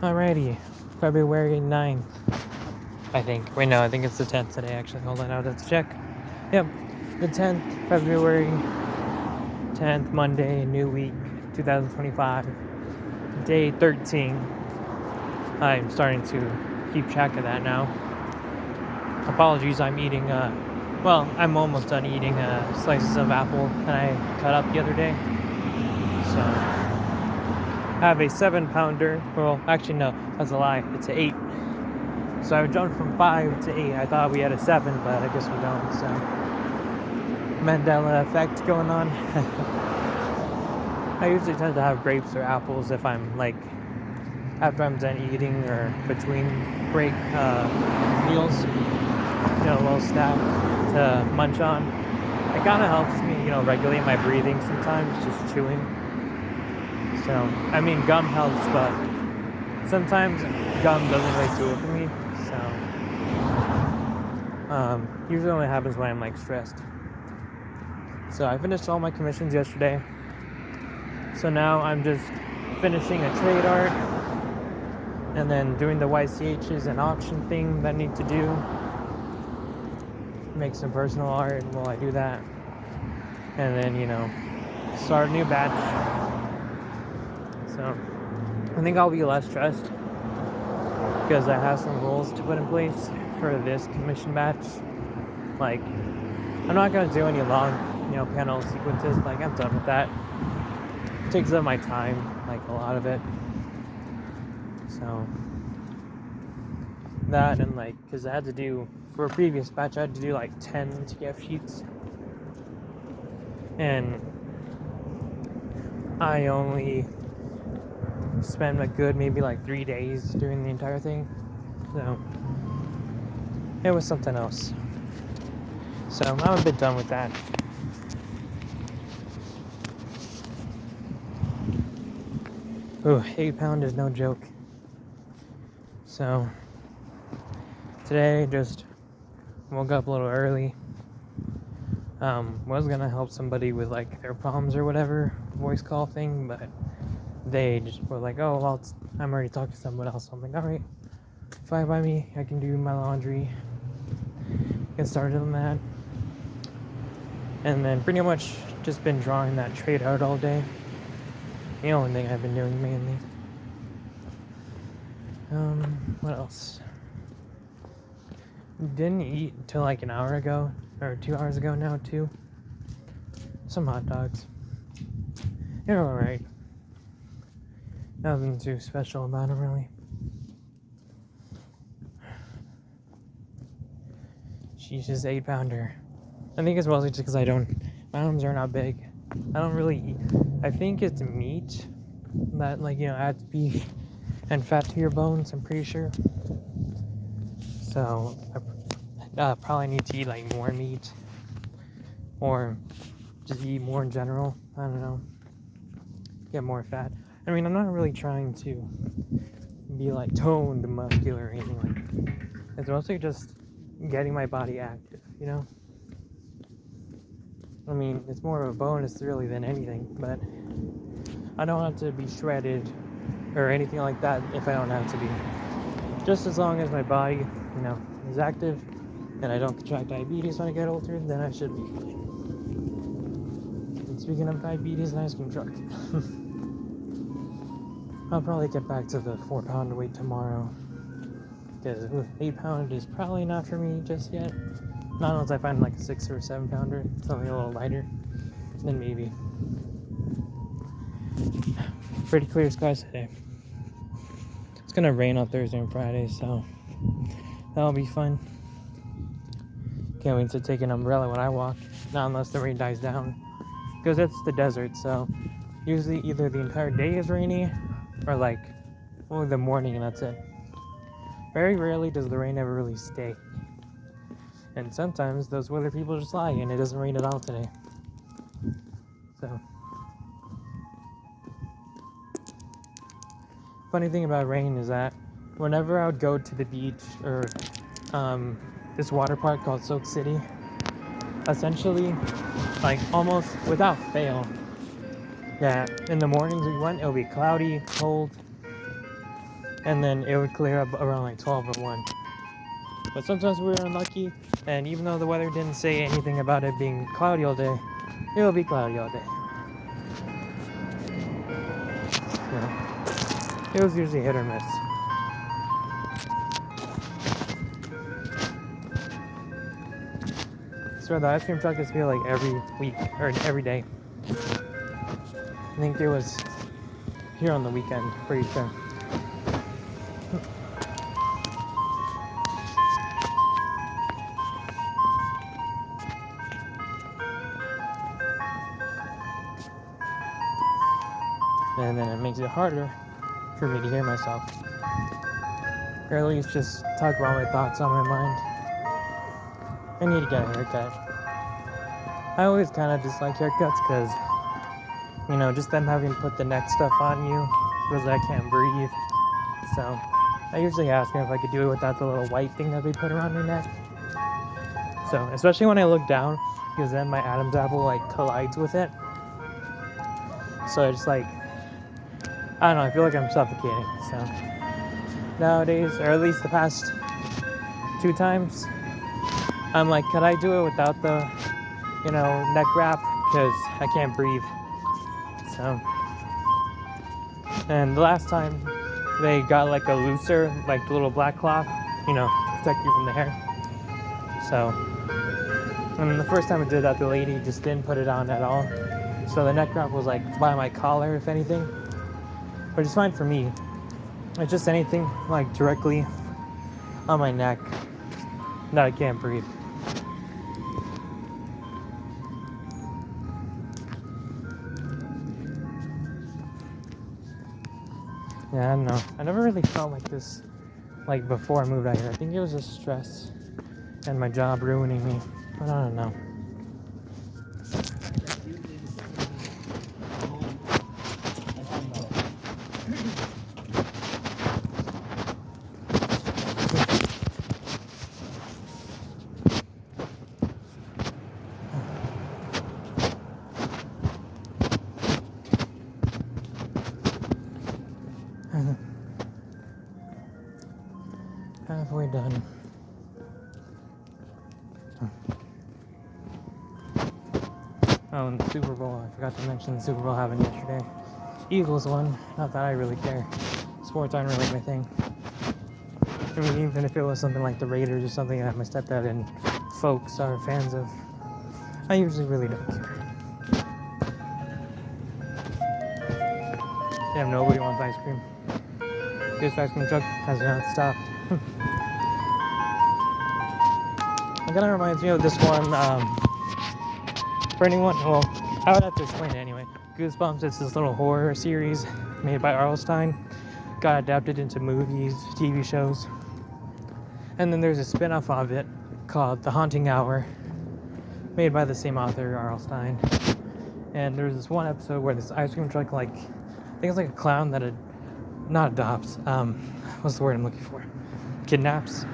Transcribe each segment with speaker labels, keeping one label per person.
Speaker 1: Alrighty, February 9th, I think. Wait, no, I think it's the 10th today, actually. Hold on, I'll have to check. Yep, the 10th, February 10th, Monday, new week, 2025, day 13. I'm starting to keep track of that now. Apologies, I'm eating, I'm almost done eating slices of apple that I cut up the other day. So I have a 7-pounder. Well, actually, no, that's a lie. It's an 8. So I jumped from 5 to 8. I thought we had a 7, but I guess we don't. So Mandela effect going on. I usually tend to have grapes or apples if I'm after I'm done eating or between break meals. A little snack to munch on. It kind of helps me, regulate my breathing sometimes, just chewing. So, I mean, gum helps, but sometimes gum doesn't really do it for me. So, usually only happens when I'm stressed. So I finished all my commissions yesterday. So now I'm just finishing a trade art and then doing the YCHs and auction thing that I need to do. Make some personal art while I do that. And then, start a new batch. So I think I'll be less stressed because I have some rules to put in place for this commission batch. I'm not going to do any long, panel sequences. I'm done with that. It takes up my time, a lot of it. So that and because I had to do, for a previous batch, I had to do 10 TF sheets. And I only spent a good maybe 3 days doing the entire thing. So it was something else. So I'm a bit done with that. Ooh, 8 pound is no joke. So today just woke up a little early. Was gonna help somebody with their problems or whatever, voice call thing, but they just were oh, well, I'm already talking to someone else. So I'm alright, fine by me. I can do my laundry, get started on that, and then pretty much just been drawing that trade art all day. The only thing I've been doing mainly. What else? Didn't eat until an hour ago, or 2 hours ago now too. Some hot dogs. They're alright. Nothing too special about them, really. She's just 8-pounder. I think it's mostly just because my arms are not big. I don't really eat. I think it's meat that, adds beef and fat to your bones, I'm pretty sure. So, I probably need to eat, more meat. Or just eat more in general. I don't know. Get more fat. I mean, I'm not really trying to be, toned, muscular, or anything like that. It's mostly just getting my body active, I mean, it's more of a bonus, really, than anything. But I don't have to be shredded or anything like that if I don't have to be. Just as long as my body, is active and I don't contract diabetes when I get older, then I should be fine. And speaking of diabetes and ice cream truck, I'll probably get back to the 4-pound weight tomorrow. Because 8-pound is probably not for me just yet. Not unless I find a 6 or 7-pounder, something a little lighter, then maybe. Pretty clear skies today. It's gonna rain on Thursday and Friday, so that'll be fun. Can't wait to take an umbrella when I walk, not unless the rain dies down, because it's the desert. So usually either the entire day is rainy, or only the morning, and that's it. Very rarely does the rain ever really stay. And sometimes those weather people just lie and it doesn't rain at all today. So, funny thing about rain is that whenever I would go to the beach or this water park called Soak City, essentially, almost without fail, in the mornings we went, it'll be cloudy, cold, and then it would clear up around like 12 or 1. But sometimes we were unlucky, and even though the weather didn't say anything about it being cloudy all day, it will be cloudy all day. Yeah. It was usually hit or miss. So the ice cream truck is here like every week, or every day. I think it was here on the weekend, pretty sure. And then it makes it harder for me to hear myself, or at least just talk about my thoughts on my mind. I need to get a haircut. I always kind of dislike haircuts because, you know, just them having to put the neck stuff on you because I can't breathe. So I usually ask them if I could do it without the little white thing that they put around their neck. So especially when I look down, because then my Adam's apple like collides with it. So it's like, I don't know, I feel like I'm suffocating. So nowadays, or at least the past 2 times, I'm like, could I do it without the, you know, neck wrap? Because I can't breathe. So, and the last time they got like a looser, like the little black cloth, you know, to protect you from the hair. So, I mean, the first time I did that, the lady just didn't put it on at all. So the neck wrap was like by my collar, if anything, which is fine for me. It's just anything like directly on my neck that I can't breathe. Yeah, I don't know. I never really felt like this, like before I moved out here. I think it was just stress and my job ruining me. But I don't know. Halfway done. Oh, and the Super Bowl. I forgot to mention the Super Bowl happened yesterday. Eagles won. Not that I really care. Sports aren't really my thing. I mean, even if it was something like the Raiders or something that my stepdad and folks are fans of, I usually really don't care. Damn, nobody wants ice cream. This ice cream truck has not stopped. It kind of reminds me of this one, for anyone, well, I would have to explain it anyway. Goosebumps is this little horror series made by Stine. Got adapted into movies, TV shows. And then there's a spin-off of it called The Haunting Hour, made by the same author, Stine. And there's this one episode where this ice cream truck, like, I think it's like a clown that not adopts, what's the word I'm looking for? Kidnaps,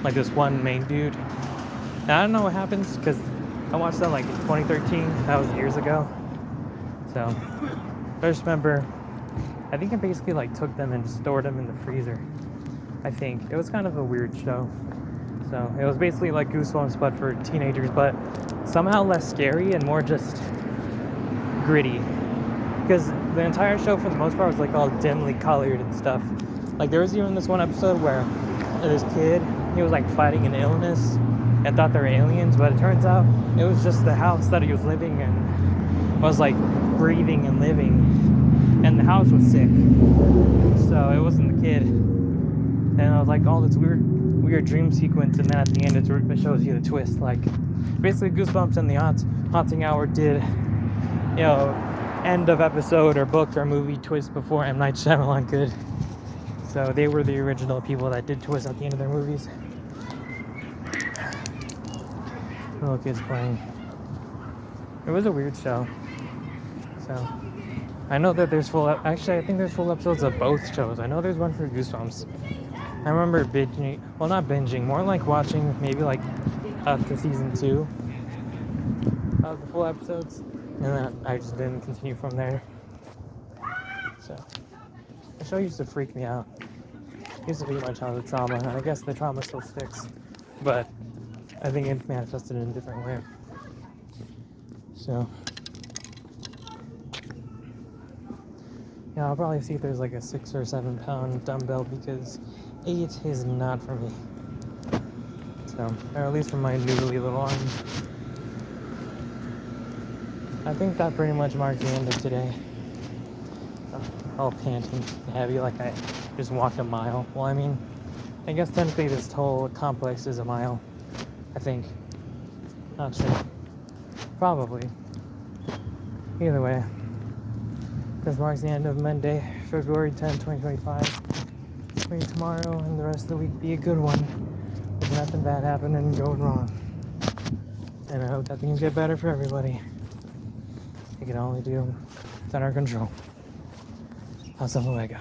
Speaker 1: like this one main dude. And I don't know what happens, because I watched that like in 2013, that was years ago. So, I just remember, I think I basically like took them and stored them in the freezer. I think. It was kind of a weird show. So, it was basically like Goosebumps, but for teenagers, but somehow less scary and more just gritty. Because the entire show, for the most part, was like all dimly colored and stuff. Like, there was even this one episode where this kid, he was like fighting an illness and thought they were aliens, but it turns out it was just the house that he was living in was like breathing and living, and the house was sick, so it wasn't the kid. And it was like all this weird dream sequence, and then at the end it shows you the twist. Like, basically Goosebumps and the Haunting Hour did, you know, end of episode or book or movie twist before M. Night Shyamalan could. So they were the original people that did twists at the end of their movies. Little kids playing. It was a weird show. So I know that there's I think there's full episodes of both shows. I know there's one for Goosebumps. I remember binging, well, not binging, more like watching maybe like up to season 2 of the full episodes, and then I just didn't continue from there. So the show used to freak me out. Used to be my childhood trauma, and I guess the trauma still sticks, but I think it manifested in a different way. So, yeah, I'll probably see if there's like a 6 or 7 pound dumbbell because 8 is not for me. So, or at least for my noodly little arm. I think that pretty much marks the end of today. All panting and heavy, like I just walked a mile. Well, I mean, I guess technically this whole complex is a mile. I think. Not sure. Probably. Either way, this marks the end of Monday, February 10th, 2025. May tomorrow and the rest of the week be a good one, with nothing bad happening and going wrong. And I hope that things get better for everybody. We can only do what's under our control. Hasta luego.